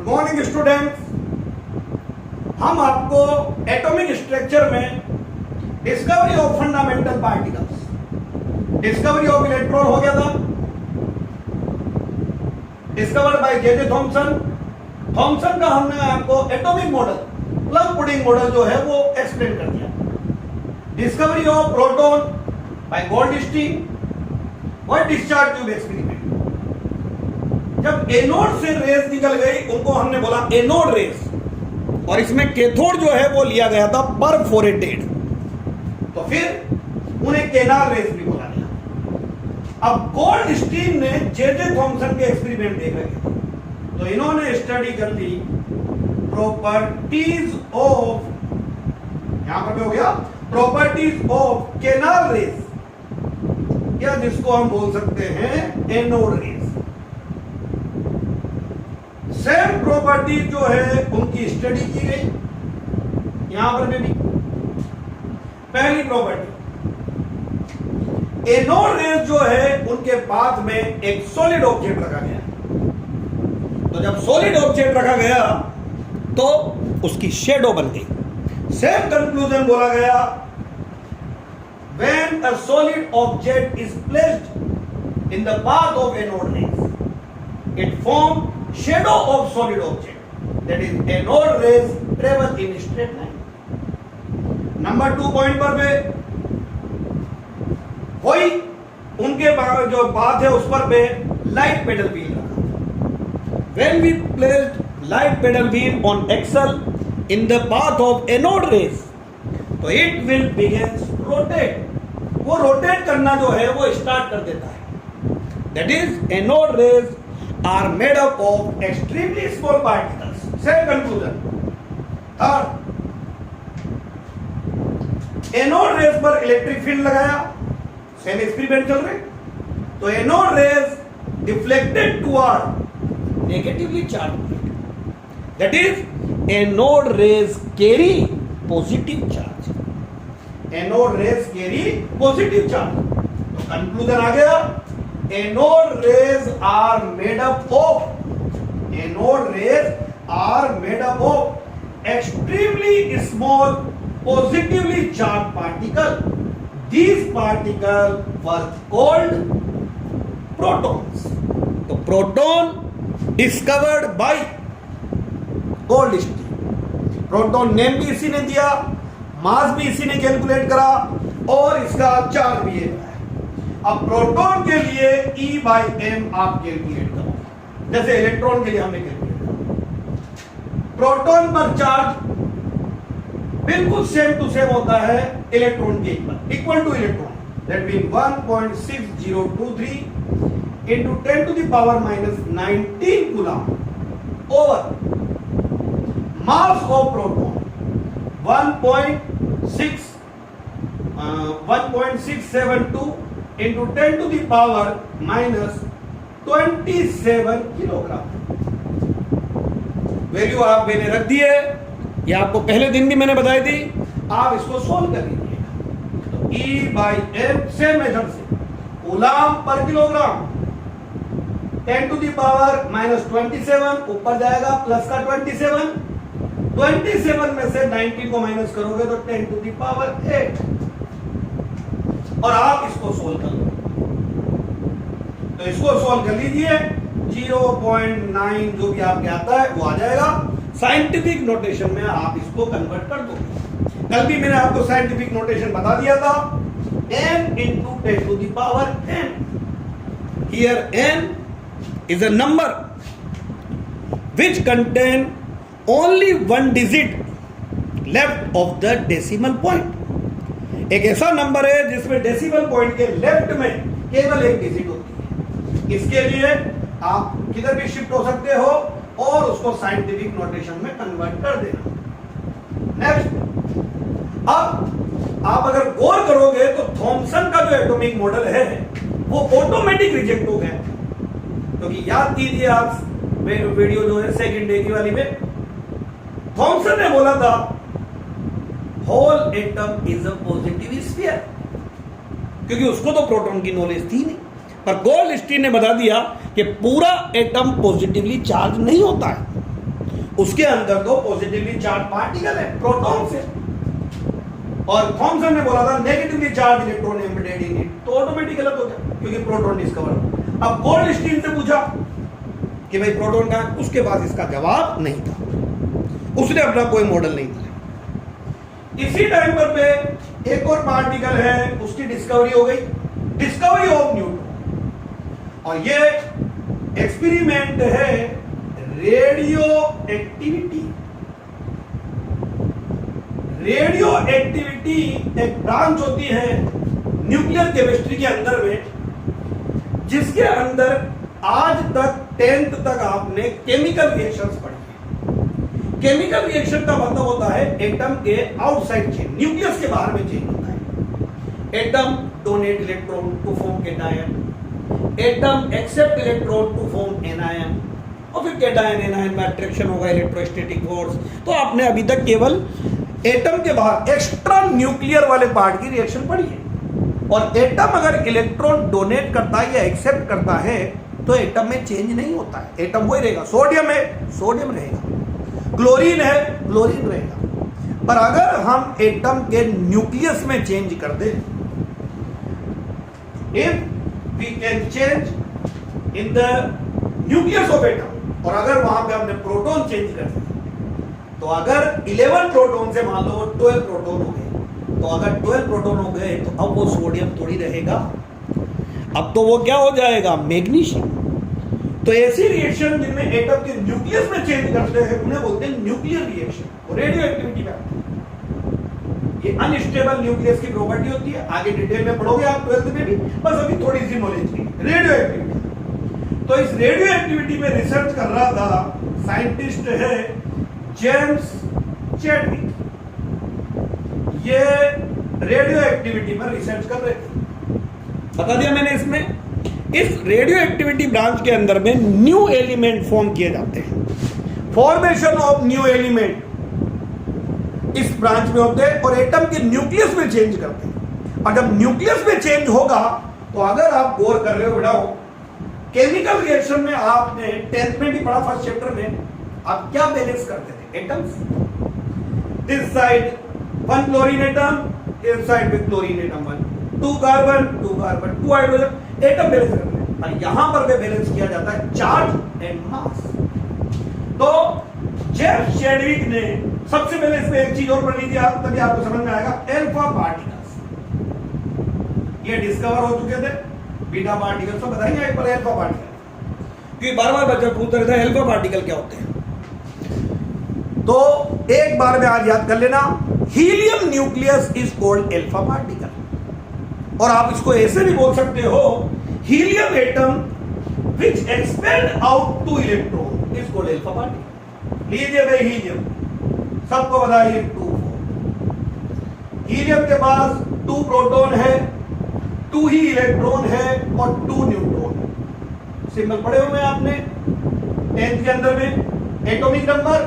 Good morning students. हम आपको atomic structure में discovery of fundamental particles, discovery of electron हो गया था, discovered by J Thomson. Thomson का हमने आपको atomic model, plum pudding model जो है वो एक्सप्लेन कर दिया। Discovery of proton by Goldstein और डिस्चार्ज ट्यूब एक्सपेरिमेंट। जब एनोड से रेस निकल गई उनको हमने बोला एनोड रेस, और इसमें कैथोड जो है वो लिया गया था परफोरेटेड, तो फिर उन्हें केनाल रेस भी बोला गया। अब गोल्डस्टीन ने जे थॉमसन के एक्सपेरिमेंट देखे थे, तो इन्होंने स्टडी कर ली प्रॉपर्टीज ऑफ, यहां पर भी हो गया प्रॉपर्टीज ऑफ केनाल रेस, या जिसको हम बोल सकते हैं एनोड रेस। सेम प्रॉपर्टी जो है उनकी स्टडी की गई यहां पर भी। पहली प्रॉपर्टी, एनोड रेस जो है उनके पाथ में एक सॉलिड ऑब्जेक्ट रखा गया, तो जब सॉलिड ऑब्जेक्ट रखा गया तो उसकी शेडो बन गई। सेम कंक्लूजन बोला गया, when a solid object is placed in the path of anode rays, it form shadow of solid object, that is anode rays travel in straight line. Number 2 point पर पे कोई उनके जो path है उस पर पे लाइट पेडल व्हील रखा। when we placed light pedal wheel on axle in the path of anode rays, तो it will begin rotate, वो रोटेट करना जो है वो स्टार्ट कर देता है। That is anode rays are made up of extremely small particles. Same conclusion. Third, anode rays पर इलेक्ट्रिक फील्ड लगाया, सेम एक्सपेरिमेंट चल रहे, तो anode rays deflected toward negatively charge, that is anode rays carry positive charge. Anode rays carry positive charge, तो conclusion आ गया, anode rays are made up of extremely small positively charge particle. These particle were called protons. तो proton discovered by Goldstein. Proton name भी इसी ने दिया, मास भी इसी ने कैलकुलेट करा, और इसका चार्ज भी है। अब प्रोटॉन के लिए E/m आप कैलकुलेट करो, जैसे इलेक्ट्रॉन के लिए हमने कैलकुलेट करा। प्रोटॉन पर चार्ज बिल्कुल सेम टू सेम होता है इलेक्ट्रॉन के equal two electron, that mean 1.6023 into 10 to the power minus 19 coulomb over mass of proton 1.672 into 10 to the power minus 27 kilogram. Value आप मैंने रख दी है, ये आपको पहले दिन भी मैंने बताई थी, आप इसको सोल्व कर लीजिएगा। तो E/m से मेथड से coulomb per kilogram 10 to the power minus 27 ऊपर जाएगा, प्लस का 27 में से 19 को माइनस करोगे तो 10 to the power 8, और आप इसको सोल्व कर लो। तो इसको सोल्व कर लीजिए, 0.9 जो भी आपके आता है वो आ जाएगा। साइंटिफिक नोटेशन में आप इसको कन्वर्ट कर दो। कल भी मैंने आपको साइंटिफिक नोटेशन बता दिया था, n into 10 to the power n। Here n is a number which contain only one digit left of the decimal point। एक ऐसा नंबर है जिसमें डेसिमल पॉइंट के लेफ्ट में केवल एक डिजिट होती है। इसके लिए आप किधर भी शिफ्ट हो सकते हो और उसको साइंटिफिक नोटेशन में कन्वर्ट कर देना। नेक्स्ट, अब आप अगर गौर करोगे तो थॉमसन का जो एटॉमिक मॉडल है वो ऑटोमेटिक रिजेक्ट हो गया, क्योंकि याद कीजिए आप वीडियो जो है सेकंड डे की वाली में, थॉमसन ने बोला था whole atom is a positive sphere, क्योंकि उसको तो प्रोटॉन की नॉलेज थी नहीं, पर गोल्डस्टीन ने बता दिया कि पूरा एटम पॉजिटिवली चार्ज नहीं होता है। उसके अंदर तो पॉजिटिवली चार्ज पार्टिकल है, प्रोटॉन से, और थॉमसन ने बोला था negatively charge electron embedded in it, तो ऑटोमेटिक गलत हो गया क्योंकि प्रोटॉन डिस्कवर। अब गोल्डस्टीन से पूछा कि भाई प्रोटॉन कहां, उसके पास इसका जवाब नहीं था, उसने अपना कोई मॉडल नहीं दिया। इसी टाइम पे एक और पार्टिकल है, उसकी डिस्कवरी हो गई, डिस्कवरी ऑफ न्यूट्रॉन, और ये एक्सपेरिमेंट है रेडियो एक्टिविटी। रेडियो एक्टिविटी एक ब्रांच होती है न्यूक्लियर केमिस्ट्री के अंदर में, जिसके अंदर आज तक 10th तक आपने केमिकल रिएक्शंस पढ़ी है। केमिकल रिएक्शन का मतलब होता है एटम के आउटसाइड चेन, न्यूक्लियस के बाहर में चेंज होता है। Atom donate electron to form cation, atom accept electron to form anion, और फिर कैटायन एनायन में अट्रैक्शन होगा, इलेक्ट्रोस्टैटिक फोर्स। तो आपने अभी तक केवल एटम के बाहर एक्स्ट्रा न्यूक्लियर वाले पार्ट की रिएक्शन पढ़ी है। और एटम अगर इलेक्ट्रॉन डोनेट करता है या एक्सेप्ट करता है तो एटम में चेंज नहीं होता है, एटम वही रहेगा। सोडियम है, सोडियम रहेगा, क्लोरीन है, क्लोरीन रहेगा। पर अगर हम एटम के न्यूक्लियस में चेंज कर दें, if we can change in the nucleus of atom, और अगर वहां पे हमने प्रोटॉन चेंज कर दिया, तो अगर 11 प्रोटॉन से मान लो 12 प्रोटॉन हो गए, तो अगर 12 प्रोटॉन हो गए तो अब वो सोडियम थोड़ी रहेगा, अब तो वो क्या हो जाएगा, मैग्नीशियम। तो ऐसी रिएक्शन जिनमें एटम के न्यूक्लियस में चेंज करते हैं उन्हें बोलते हैं न्यूक्लियर रिएक्शन। और रेडियो एक्टिविटी में ये अनस्टेबल न्यूक्लियस की प्रॉपर्टी होती है, आगे डिटेल में पढ़ोगे आप 12th में भी, बस अभी थोड़ी सी नॉलेज की। रेडियो एक्टिविटी, तो इस रेडियो एक्टिविटी में रिसर्च कर रहा था साइंटिस्ट है जेम्स चैडविक। ये रेडियो एक्टिविटी में रिसर्च कर रहे थे, बता दिया मैंने। इसमें इस रेडियो एक्टिविटी ब्रांच के अंदर में न्यू एलिमेंट फॉर्म किए जाते हैं। फॉर्मेशन ऑफ न्यू एलिमेंट इस ब्रांच में होते हैं और एटम के न्यूक्लियस में चेंज करते हैं। और जब न्यूक्लियस में चेंज होगा तो अगर आप गौर कर रहे हो बेटाओ, केमिकल रिएक्शन में आपने 10th में भी पढ़ा, फर्स्ट चैप्टर में, आप क्या बैलेंस करते थे, atoms. This side 1 chlorine atom, इस साइड पे chlorine atom 1, 2 carbon 2 carbon 2 hydrogen, atom balance करते हैं। और यहां पर भी बैलेंस किया जाता है चार्ज एंड मास। तो जेम्स चैडविक ने सबसे पहले इसमें एक चीज और पढ़ लीजिए आप, तभी आपको समझ में आएगा, अल्फा पार्टिकल्स। ये डिस्कवर हो चुके थे, बीटा पार्टिकल्स तो बताएंगे एक बार, अल्फा पार्टिकल, क्योंकि बार-बार बच्चा पूछता रहता है अल्फा पार्टिकल क्या होते हैं। तो एक बार में आज याद कर लेना, helium nucleus is called alpha particle. और आप इसको ऐसे भी बोल सकते हो, helium atom which expelled out 2 electron is called alpha particle. लीजिए भाई हीलियम, सबको बताइए 2 हीलियम के पास 2 प्रोटॉन है, 2 ही इलेक्ट्रॉन है और 2 न्यूट्रॉन। सिंबल पढ़े हुए आपने 10th के अंदर में। Atomic number,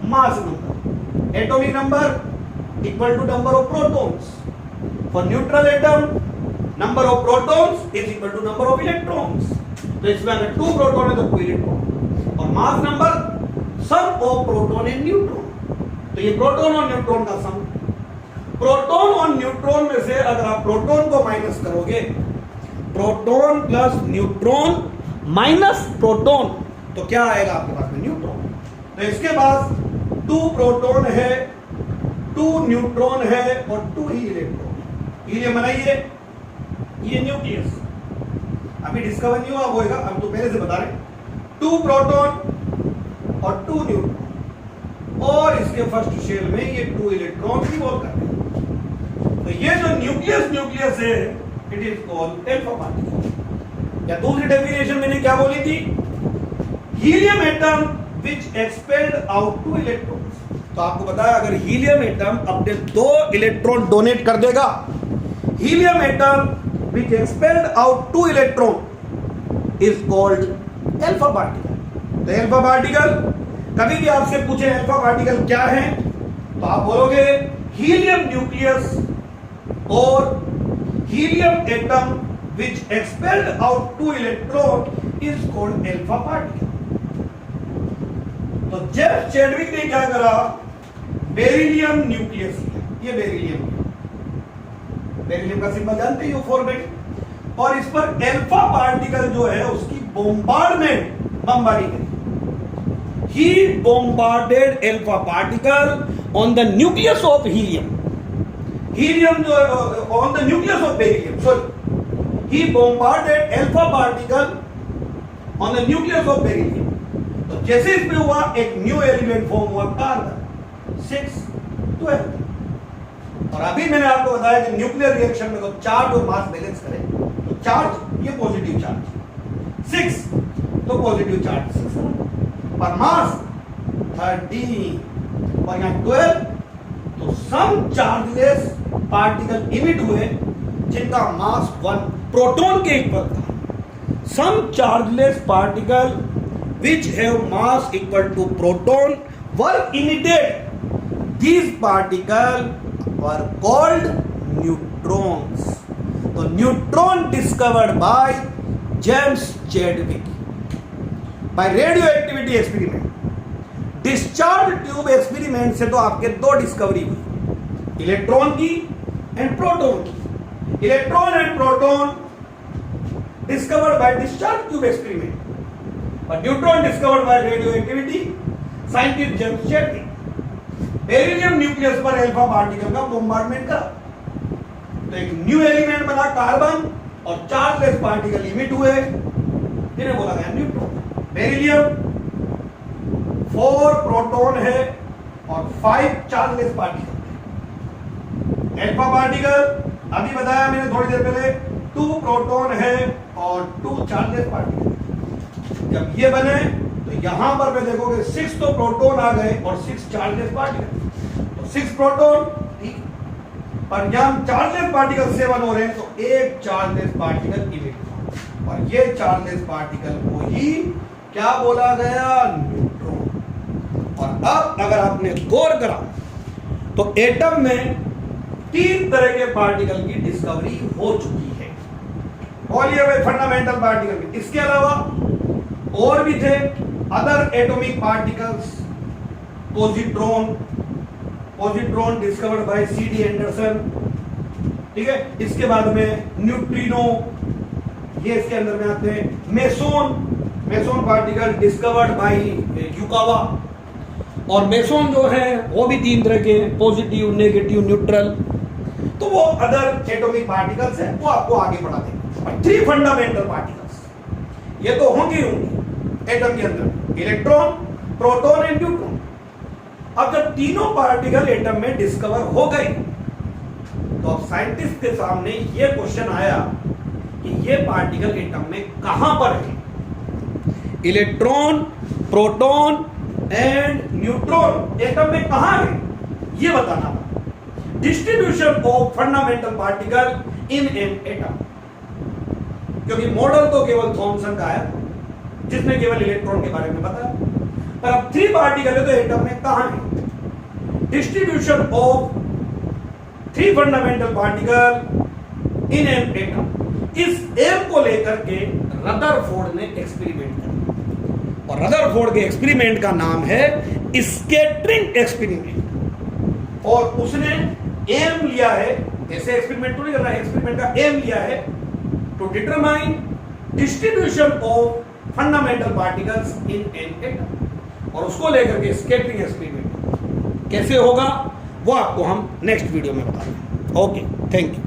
mass number, atomic number equal to number of protons. For neutral atom, number of protons is equal to number of electrons. तो इसमें अगर 2 प्रोटॉन है तो 2 इलेक्ट्रॉन, और mass number sum of proton and neutron. तो ये proton और neutron का सम। प्रोटॉन और न्यूट्रॉन में से अगर आप प्रोटॉन को माइनस करोगे, proton plus neutron minus proton, तो क्या आएगा आपके पास में, न्यूट्रॉन। तो इसके पास 2 प्रोटॉन है, 2 न्यूट्रॉन है और 2 ही इलेक्ट्रॉन। हीलियम बनाइए, ये न्यूक्लियस अभी डिस्कवर नहीं हुआ, होगा, हम तो पहले से बता रहे। 2 प्रोटॉन और 2 न्यूट्रॉन, और इसके फर्स्ट शेल में ये 2 इलेक्ट्रॉन की बोल कर रहे हैं। तो ये जो न्यूक्लियस है, it is called alpha particle. या दूसरी डेफिनेशन मैंने क्या बोली थी, helium atom which expelled out 2 electrons. तो आपको बताया अगर हीलियम एटम अपने 2 इलेक्ट्रॉन डोनेट कर देगा, helium atom which expelled out 2 electron is called alpha particle. तो अल्फा पार्टिकल, कभी भी आपसे पूछे अल्फा पार्टिकल क्या है, तो आप बोलोगे हीलियम न्यूक्लियस और helium atom which expelled out 2 electron is called alpha particle. तो जेफ चैडविक ने क्या करा, बेरिलियम न्यूक्लियस लिया, ये बेरिलियम का सिंबल जानते हो, 4 बिट, और इस पर अल्फा पार्टिकल जो है उसकी बमबारी करी। He bombarded alpha particle on the nucleus of helium. Helium on the nucleus of beryllium. Sorry, he bombarded alpha particle on the nucleus of beryllium. तो जैसे इसमें हुआ एक न्यू एलिमेंट फॉर्म हुआ कार्बन 6 12। और अभी मैंने आपको बताया कि न्यूक्लियर रिएक्शन में तो चार्ज और मास बैलेंस करें तो चार्ज ये पॉजिटिव चार्ज 6 तो पॉजिटिव चार्ज 6 पर मास 13 और यहां 12, तो सम चार्जलेस पार्टिकल इमिट हुए जिनका मास 1 प्रोटॉन के इक्वल था। Some chargeless particle which have mass equal to proton were emitted. These particles were called neutrons. तो neutron discovered by James Chadwick by radioactivity experiment. Discharge tube experiment से तो आपके 2 discovery हुई, electron की and proton की। Electron and proton discovered by discharge tube experiment, but neutron discovered by radioactivity, scientist James Chadwick। Beryllium nucleus पर alpha particle का bombardment करा तो एक न्यू एलिमेंट बना कार्बन और चार्जलेस पार्टिकल इमिट हुए, जिन्हें बोला गया न्यूट्रॉन। बेरिलियम 4 प्रोटॉन है और 5 चार्जलेस पार्टिकल है। अल्फा पार्टिकल अभी बताया मैंने थोड़ी देर पहले, 2 प्रोटॉन है और 2 चार्जलेस पार्टिकल। जब ये बने तो यहां पर मैं देखोगे 6 तो प्रोटॉन आ गए और 6 चार्जलेस पार्टिकल, तो 6 प्रोटॉन ठीक, पर यहां चार्जलेस पार्टिकल 7 हो रहे हैं तो एक चार्जलेस पार्टिकल इमिट, और ये चार्जलेस पार्टिकल को ही क्या बोला गया, न्यूट्रॉन। और अब अगर आपने गौर करा तो एटम में 3 तरह के पार्टिकल की डिस्कवरी हो चुकी है। बोलिए भाई फंडामेंटल पार्टिकल, इसके अलावा और भी थे other atomic particles. Positron discovered by CD Anderson, ठीक है। इसके बाद में न्यूट्रिनो, ये इसके अंदर में आते हैं। Meson particle discovered by Yukawa, और मेसोन जो है वो भी 3 तरह के, पॉजिटिव, नेगेटिव, न्यूट्रल। तो वो अदर एटॉमिक पार्टिकल्स है, वो आपको आगे पढ़ा देंगे। 3 फंडामेंटल पार्टिकल्स ये तो होंगे एटम के अंदर, इलेक्ट्रॉन, प्रोटॉन एंड न्यूट्रॉन। अब जब तीनों पार्टिकल एटम में डिस्कवर हो गए तो अब साइंटिस्ट के सामने ये क्वेश्चन आया कि ये पार्टिकल एटम में कहां पर है। Electron, proton and neutron atom में कहां है ये बताना था। Distribution of fundamental particle in an atom, क्योंकि मॉडल तो केवल थॉमसन का है जिसने केवल इलेक्ट्रॉन के बारे में बताया, पर अब 3 पार्टिकल है तो एटम में कहां है। Distribution of 3 fundamental particle in an atom, इस एम को लेकर के रदरफोर्ड ने एक्सपेरिमेंट किया, और रदरफोर्ड के एक्सपेरिमेंट का नाम है स्कैटरिंग एक्सपेरिमेंट। और उसने एम लिया है, ऐसे एक्सपेरिमेंट तो नहीं कर रहा है, एक्सपेरिमेंट का एम लिया है to determine distribution of fundamental particles in an atom, और उसको लेकर के स्कैटरिंग एक्सपेरिमेंट कैसे होगा वो आपको हम नेक्स्ट वीडियो में बताएंगे। Okay, thank you.